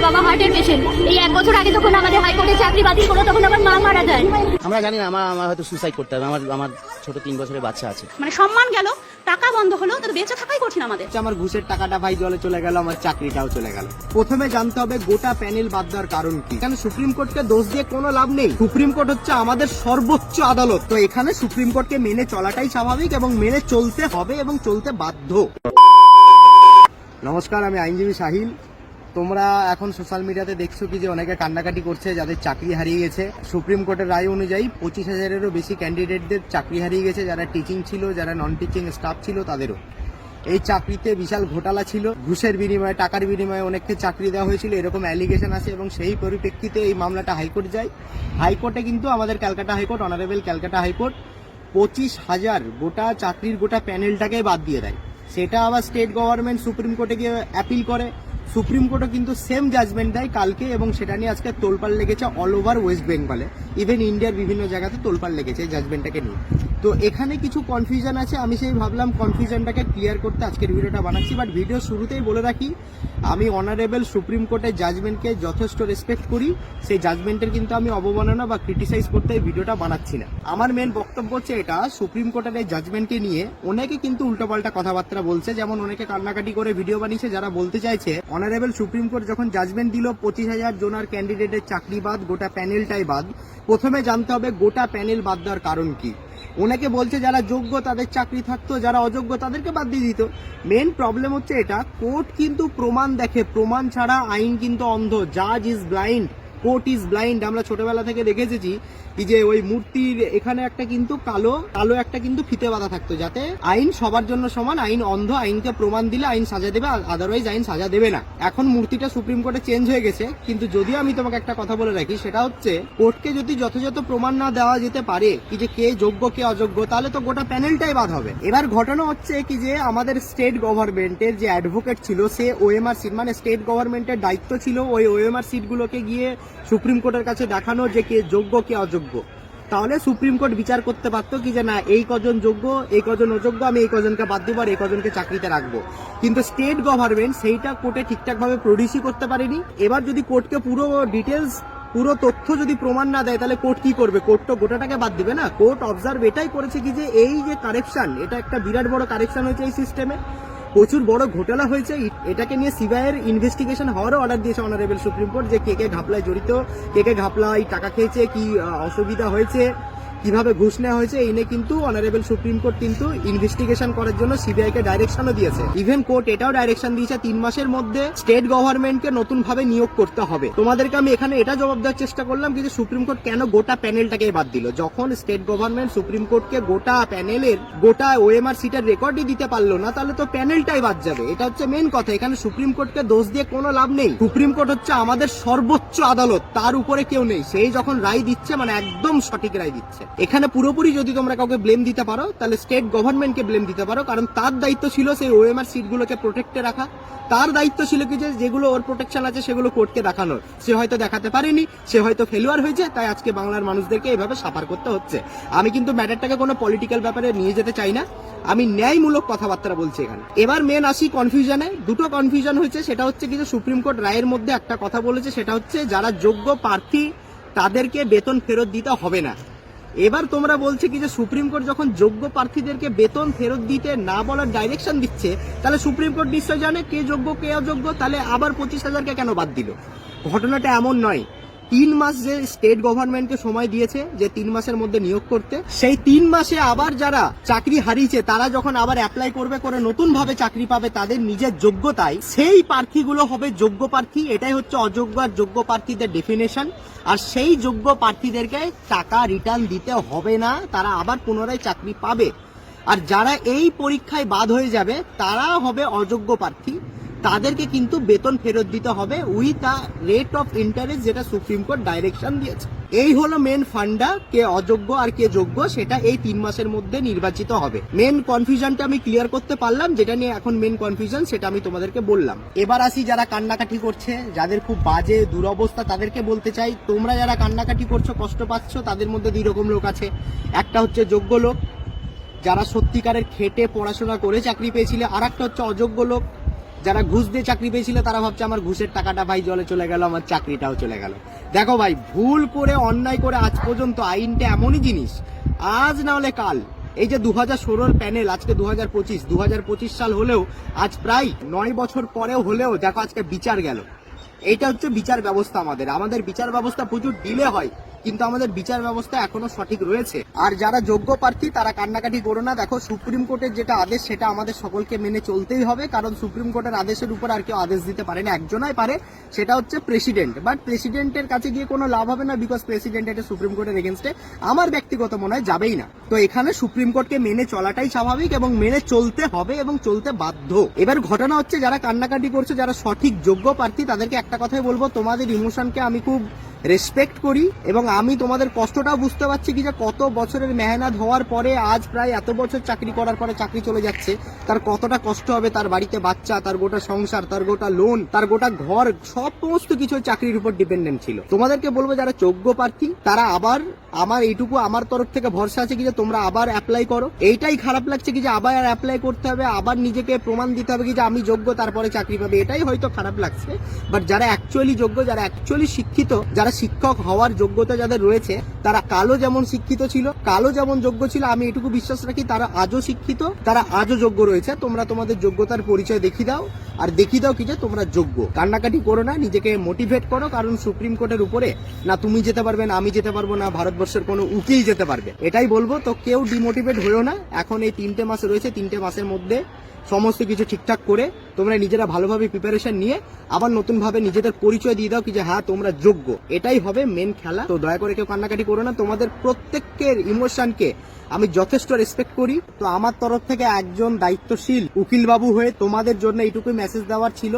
আমার বাবা হার্টের পেশেন্ট। এই 1 বছর আগে যখন আমাদের হাইকোর্টে চাকরি বাতিল করলো তখন আমার মা মারা যায়। আমরা জানি না, আমার হয়তো সুসাইড করতে হবে। আমার ছোট 3 বছরের বাচ্চা আছে। মানে সম্মান গেল, টাকা বন্ধ হলো, তো বেঁচে থাকাই কঠিন আমাদের। আমার ঘুষের টাকাটা ভাই জলে চলে গেল, আমার চাকরিটাও চলে গেল। প্রথমে জানতে হবে গোটা প্যানেল বাদ দেওয়ার কারণ কি। কারণ সুপ্রিম কোর্টকে দোষ দিয়ে কোনো লাভ নেই। সুপ্রিম কোর্ট হচ্ছে আমাদের সর্বোচ্চ আদালত। তো এখানে সুপ্রিম কোর্টকে মেনে চলাটাই স্বাভাবিক এবং মেনে চলতে হবে এবং চলতে বাধ্য। নমস্কার, আমি আইনজীবী সাহিল। তোমরা এখন সোশ্যাল মিডিয়াতে দেখছো কি যে অনেকে কান্নাকাটি করছে যাদের চাকরি হারিয়ে গেছে। সুপ্রিম কোর্টের রায় অনুযায়ী 25,000-এরও বেশি ক্যান্ডিডেটদের চাকরি হারিয়ে গেছে, যারা টিচিং ছিল, যারা নন টিচিং স্টাফ ছিল তাদেরও। এই চাকরিতে বিশাল ঘোটালা ছিল, ঘুষের বিনিময়ে, টাকার বিনিময়ে অনেককে চাকরি দেওয়া হয়েছিল, এরকম অ্যালিগেশন আছে এবং সেই পরিপ্রেক্ষিতে এই মামলাটা হাইকোর্ট যায়। হাইকোর্টে কিন্তু আমাদের Calcutta high court, honourable Calcutta high court 25,000 গোটা চাকরির গোটা প্যানেলটাকে বাদ দিয়ে দেয়। সেটা আবার স্টেট গভর্নমেন্ট সুপ্রিম কোর্টে গিয়ে অ্যাপিল করে। সুপ্রিম কোর্টও কিন্তু সেম জাজমেন্ট দেয় কালকে, এবং সেটা নিয়ে আজকে তোলপাড় লেগেছে অল ওভার ওয়েস্ট বেঙ্গলে, ইভেন ইন্ডিয়ার বিভিন্ন জায়গাতে তোলপাড় লেগেছে এই জাজমেন্টটাকে নিয়ে। তো এখানে কিছু কনফিউশন আছে, আমি সেই ভাবলাম কনফিউশনটাকে ক্লিয়ার করতে আজকের ভিডিওটা বানাচ্ছি। বাট ভিডিও শুরুতেই বলে রাখি, আমি অনারেবল সুপ্রিম কোর্টের জাজমেন্টকে যথেষ্ট রেসপেক্ট করি। সেই জাজমেন্টের কিন্তু আমি অবমাননা বা ক্রিটিসাইজ করতে এই ভিডিওটা বানাচ্ছি না। আমার মেন বক্তব্য হচ্ছে এটা, সুপ্রিম কোর্টের এই জাজমেন্টকে নিয়ে অনেকে কিন্তু উল্টোপাল্টা কথাবার্তা বলছে। যেমন অনেকে কান্নাকাটি করে ভিডিও বানিয়েছে, যারা বলতে চাইছে অনারেবল সুপ্রিম কোর্ট যখন জাজমেন্ট দিল 25,000 জনার ক্যান্ডিডেটের চাকরি বাদ, গোটা প্যানেলটাই বাদ। প্রথমে জানতে হবে গোটা প্যানেল বাদ দেওয়ার কারণ কি। অনেকে বলছে যারা যোগ্য তাদের চাকরি থাকতো, যারা অযোগ্য তাদেরকে বাদ দিয়ে দিত। মেন প্রবলেম হচ্ছে এটা, কোর্ট কিন্তু প্রমাণ দেখে, প্রমাণ ছাড়া আইন কিন্তু অন্ধ। জাজ is blind, court is blind. আমরা ছোটবেলা থেকে দেখে এসেছি কি যে ওই মূর্তির এখানে একটা কিন্তু কালো কালো একটা কিন্তু ফিতে বাঁধা থাকতো, যাতে আইন সবার জন্য সমান। আইন অন্ধ, আইনকে প্রমাণ দিলে আইন সাজা দেবে, আদারওয়াইজ আইন সাজা দেবে না। এখন মূর্তিটা সুপ্রিম কোর্টে চেঞ্জ হয়ে গেছে, কিন্তু যদিও আমি তোমাকে একটা কথা বলে রাখি, সেটা হচ্ছে কোর্টকে যদি যথাযথ প্রমাণ না দেওয়া যেতে পারে কি যে কে যোগ্য কে অযোগ্য, তাহলে তো গোটা প্যানেলটাই বাদ হবে। এবার ঘটনা হচ্ছে কি যে আমাদের স্টেট গভর্নমেন্টের যে অ্যাডভোকেট ছিল, সে ওএমআর সিট, মানে স্টেট গভর্নমেন্টের দায়িত্ব ছিল ওই ওএমআর সিটগুলোকে গিয়ে সুপ্রিম কোর্টের কাছে দেখানো যে কে যোগ্য কে অযোগ্য। তাহলে সুপ্রিম কোর্ট বিচার করতে পারতো কি যে না, এই কজন যোগ্য, এই কজন অযোগ্য, আমি এই কজনকে বাদ দিব আর এই কজনকে চাকরিতে রাখবো। কিন্তু স্টেট গভর্নমেন্ট সেইটা কোর্টে ঠিকঠাক ভাবে প্রডিউসই করতে পারেনি। এবার যদি কোর্টকে পুরো ডিটেলস, পুরো তথ্য যদি প্রমাণ না দেয়, তাহলে কোর্ট কি করবে? কোর্ট তো গোটাটাকে বাদ দিবে না। কোর্ট অবজার্ভ এটাই করেছে কি যে এই যে কারেকশন, এটা একটা বিরাট বড় কারেকশন হয়েছে এই সিস্টেমে, প্রচুর বড় ঘোটালা হয়েছে। এটাকে নিয়ে সিবিআইয়ের ইনভেস্টিগেশন হওয়ারও অর্ডার দিয়েছে অনারেবল সুপ্রিম কোর্ট, যে কে কে ঘাপলায় জড়িত, কে কে ঘাপলায় টাকা খেয়েছে, কি অসুবিধা হয়েছে, কিভাবে ঘুষ নেওয়া হয়েছে, এই নিয়ে কিন্তু অনারেবল সুপ্রিম কোর্ট কিন্তু ইনভেস্টিগেশন করার জন্য সিবিআই কে ডাইরেকশনও দিয়েছে। ইভেন কোর্ট এটাও ডাইরেকশন দিয়েছে 3 মাসের মধ্যে স্টেট গভর্নমেন্টকে নতুন ভাবে নিয়োগ করতে হবে। তোমাদেরকে আমি এখানে এটা জবাব দেওয়ার চেষ্টা করলাম কি যে সুপ্রিম কোর্ট কেন গোটা প্যানেলটাকে বাদ দিল। যখন স্টেট গভর্নমেন্ট সুপ্রিম কোর্টকে গোটা প্যানেলের, গোটা ওএমআর সিটের রেকর্ডই দিতে পারলো না, তাহলে তো প্যানেলটাই বাদ যাবে। এটা হচ্ছে মেন কথা। এখানে সুপ্রিম কোর্টকে দোষ দিয়ে কোনো লাভ নেই। সুপ্রিম কোর্ট হচ্ছে আমাদের সর্বোচ্চ আদালত, তার উপরে কেউ নেই। সেই যখন রায় দিচ্ছে, মানে একদম সঠিক রায় দিচ্ছে। এখানে পুরোপুরি যদি তোমরা কাউকে ব্লেম দিতে পারো, তাহলে স্টেট গভর্নমেন্টকে ব্লেম দিতে পারো, কারণ তার দায়িত্ব ছিল সেই ওএমআর সিটগুলোকে প্রোটেক্টে রাখা। তার দায়িত্ব ছিল কি যে যেগুলো ওর প্রোটেকশন আছে সেগুলো কোর্টকে দেখানোর। সে হয়তো দেখাতে পারেনি, সে হয়তো ফেলিওর হয়েছে, তাই আজকে বাংলার মানুষদেরকে এইভাবে সাফার করতে হচ্ছে। আমি কিন্তু ম্যাটারটাকে কোনো পলিটিক্যাল ব্যাপারে নিয়ে যেতে চাই না, আমি ন্যায়মূলক কথাবার্তা বলছি এখানে। এবার মেন আসি কনফিউশনে। দুটো কনফিউশন হয়েছে, সেটা হচ্ছে কি যে সুপ্রিম কোর্ট রায়ের মধ্যে একটা কথা বলেছে, সেটা হচ্ছে যারা যোগ্য প্রার্থী তাদেরকে বেতন ফেরত দিতে হবে না। এবার তোমরা বলছে কি যে সুপ্রিম কোর্ট যখন যোগ্য প্রার্থীদেরকে বেতন ফেরত দিতে না বলার ডাইরেকশন দিচ্ছে, তাহলে সুপ্রিম কোর্ট নিশ্চয় জানে কে যোগ্য কে অযোগ্য, তাহলে আবার 25,000কে কেন বাদ দিল? ঘটনাটা এমন নয়। 3 মাস যে স্টেট গভর্নমেন্টকে সময় দিয়েছে যে 3 মাসের মধ্যে নিয়োগ করতে, সেই 3 মাসে আবার যারা চাকরি হারিয়েছে তারা যখন আবার অ্যাপ্লাই করবে, করে নতুন ভাবে চাকরি পাবে তাদের নিজের যোগ্যতায়, সেই প্রার্থীগুলো হবে যোগ্য প্রার্থী। এটাই হচ্ছে অযোগ্য আর যোগ্য প্রার্থীদের ডেফিনেশন। আর সেই যোগ্য প্রার্থীদেরকে টাকা রিটার্ন দিতে হবে না, তারা আবার পুনরায় চাকরি পাবে। আর যারা এই পরীক্ষায় বাদ হয়ে যাবে তারা হবে অযোগ্য প্রার্থী, তাদেরকে কিন্তু বেতন ফেরত দিতে হবে with a rate of interest, যেটা সুপ্রিম কোর্ট ডাইরেকশন দিয়েছে। এই হলো মেন ফান্ডা, কে অযোগ্য আর কে যোগ্য সেটা এই 3 মাসের মধ্যে নির্বাচিত হবে। মেন কনফিউশনটা আমি ক্লিয়ার করতে পারলাম, যেটা নিয়ে এখন মেন কনফিউশন সেটা আমি তোমাদেরকে বললাম। এবার আসি যারা কান্নাকাটি করছে, যাদের খুব বাজে দুরবস্থা, তাদেরকে বলতে চাই, তোমরা যারা কান্নাকাটি করছো, কষ্ট পাচ্ছ, তাদের মধ্যে 2 রকম লোক আছে। একটা হচ্ছে যোগ্য লোক, যারা সত্যিকারের খেটে পড়াশোনা করে চাকরি পেয়েছিলে, আর একটা হচ্ছে অযোগ্য লোক, যারা ঘুষ দিয়ে চাকরি পেয়েছিল তারা ভাবছে আমার ঘুষের টাকাটা ভাই জলে চলে গেল, আমার চাকরিটাও চলে গেল। দেখো ভাই, ভুল করে অন্যায় করে আজ পর্যন্ত আইনটা এমনই জিনিস, আজ না হলে কাল এই যে 2016 প্যানেল, আজকে 2025 সাল হলেও আজ প্রায় 9 বছর পরেও হলেও দেখো আজকে বিচার গেল। এইটা হচ্ছে বিচার ব্যবস্থা। আমাদের বিচার ব্যবস্থা প্রচুর ডিলে হয়, কিন্তু আমাদের বিচার ব্যবস্থা এখনো সঠিক রয়েছে। আর যারা যোগ্য প্রার্থী তারা কান্নাকাটি করো না। দেখো, সুপ্রিম কোর্টের যেটা আদেশ সেটা আমাদের সকলকে মেনে চলতেই হবে, কারণ সুপ্রিম কোর্টের আদেশের উপর আর কেউ আদেশ দিতে পারে না, একজনই পারে, সেটা হচ্ছে প্রেসিডেন্ট। বাট প্রেসিডেন্টের কাছে গিয়ে কোনো লাভ হবে না, বিকজ প্রেসিডেন্ট এটা সুপ্রিম কোর্টের এগেনস্টে আমার ব্যক্তিগত মনে হয় যাবেই না। তো এখানে সুপ্রিম কোর্টকে মেনে চলাটাই স্বাভাবিক এবং মেনে চলতে হবে এবং চলতে বাধ্য। এবার ঘটনা হচ্ছে, যারা কান্নাকাটি করছে, যারা সঠিক যোগ্য প্রার্থী, তাদেরকে একটা কথাই বলবো, তোমাদের ইমোশনকে আমি খুব রেসপেক্ট করি এবং আমি তোমাদের কষ্টটাও বুঝতে পারছি কি যে কত বছরের মেহনত হওয়ার পরে আজ প্রায় এত বছর চাকরি করার পরে চাকরি চলে যাচ্ছে, তার কতটা কষ্ট হবে, তার বাড়িতে বাচ্চা, তার গোটা সংসার, তার গোটা লোন, তার গোটা ঘর, সমস্ত কিছু চাকরির উপর ডিপেন্ডেন্ট ছিল। তোমাদেরকে বলবো যারা যোগ্য প্রার্থী তারা আবার, আমার এইটুকু আমার তরফ থেকে ভরসা আছে কি যে তোমরা আবার অ্যাপ্লাই করো। এইটাই খারাপ লাগছে কি যে আবার অ্যাপ্লাই করতে হবে, আবার নিজেকে প্রমাণ দিতে হবে কি যে আমি যোগ্য, তারপরে চাকরি পাবে, এটাই হয়তো খারাপ লাগছে। বাট যারা অ্যাকচুয়ালি যোগ্য, যারা অ্যাকচুয়ালি শিক্ষিত, যারা শিক্ষক হওয়ার যোগ্যতা যাদের রয়েছে, তারা কালো যেমন শিক্ষিত ছিল, কালো যেমন যোগ্য ছিল, আমি এটুকু বিশ্বাস রাখি তারা আজও শিক্ষিত, তারা আজও যোগ্য রয়েছে। তোমরা তোমাদের যোগ্যতার পরিচয় দেখিয়ে দাও, আর দেখিয়ে দাও কি যে তোমরা যোগ্য। কান্নাকাটি করো না, নিজেকে মোটিভেট করো, কারণ সুপ্রিম কোর্টের উপরে না তুমি যেতে পারবে, না আমি যেতে পারবো, না ভারতবর্ষের কোনো উকিল যেতে পারবে। এটাই বলবো। তো কেউ ডিমোটিভেট হয়েও না, এখন এই 3টে মাস রয়েছে, 3টে মাসের মধ্যে সমস্ত কিছু ঠিকঠাক করে তোমরা নিজেরা ভালোভাবে প্রিপারেশন নিয়ে আবার নতুন ভাবে নিজেদের পরিচয় দিয়ে দাও কি যে হ্যাঁ তোমরা যোগ্য। এটাই হবে মেন খেলা। তো দয়া করে কেউ কান্নাকাটি করো না, তোমাদের প্রত্যেকের ইমোশনকে আমি যথেষ্ট রেসপেক্ট করি। তো আমার তরফ থেকে একজন দায়িত্বশীল উকিল বাবু হয়ে তোমাদের জন্য এইটুকুই মেসেজ দেওয়ার ছিল,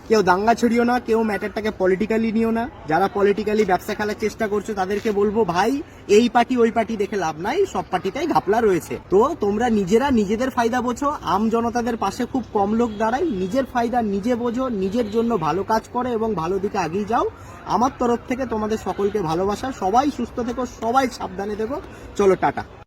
কেউ দাঙ্গা ছড়িও না, কেউ ম্যাটারটাকে পলিটিক্যালি নিও না। যারা পলিটিক্যালি ব্যবসা খেলার চেষ্টা করছো তাদেরকে বলবো ভাই, এই পার্টি ওই পার্টি দেখে লাভ নাই, সব পার্টিতেই ঘাপলা রয়েছে। তো তোমরা নিজেরা নিজেদের ফায়দা বোঝো, আম জনতাদের পাশে খুব কম লোক দাঁড়ায়, নিজের ফায়দা নিজে বোঝো, নিজের জন্য ভালো কাজ করো এবং ভালো দিকে এগিয়ে যাও। আমার তরফ থেকে তোমাদের সকলকে ভালোবাসা, সবাই সুস্থ থেকো, সবাই সাবধানে থেকো। চলো টাটা।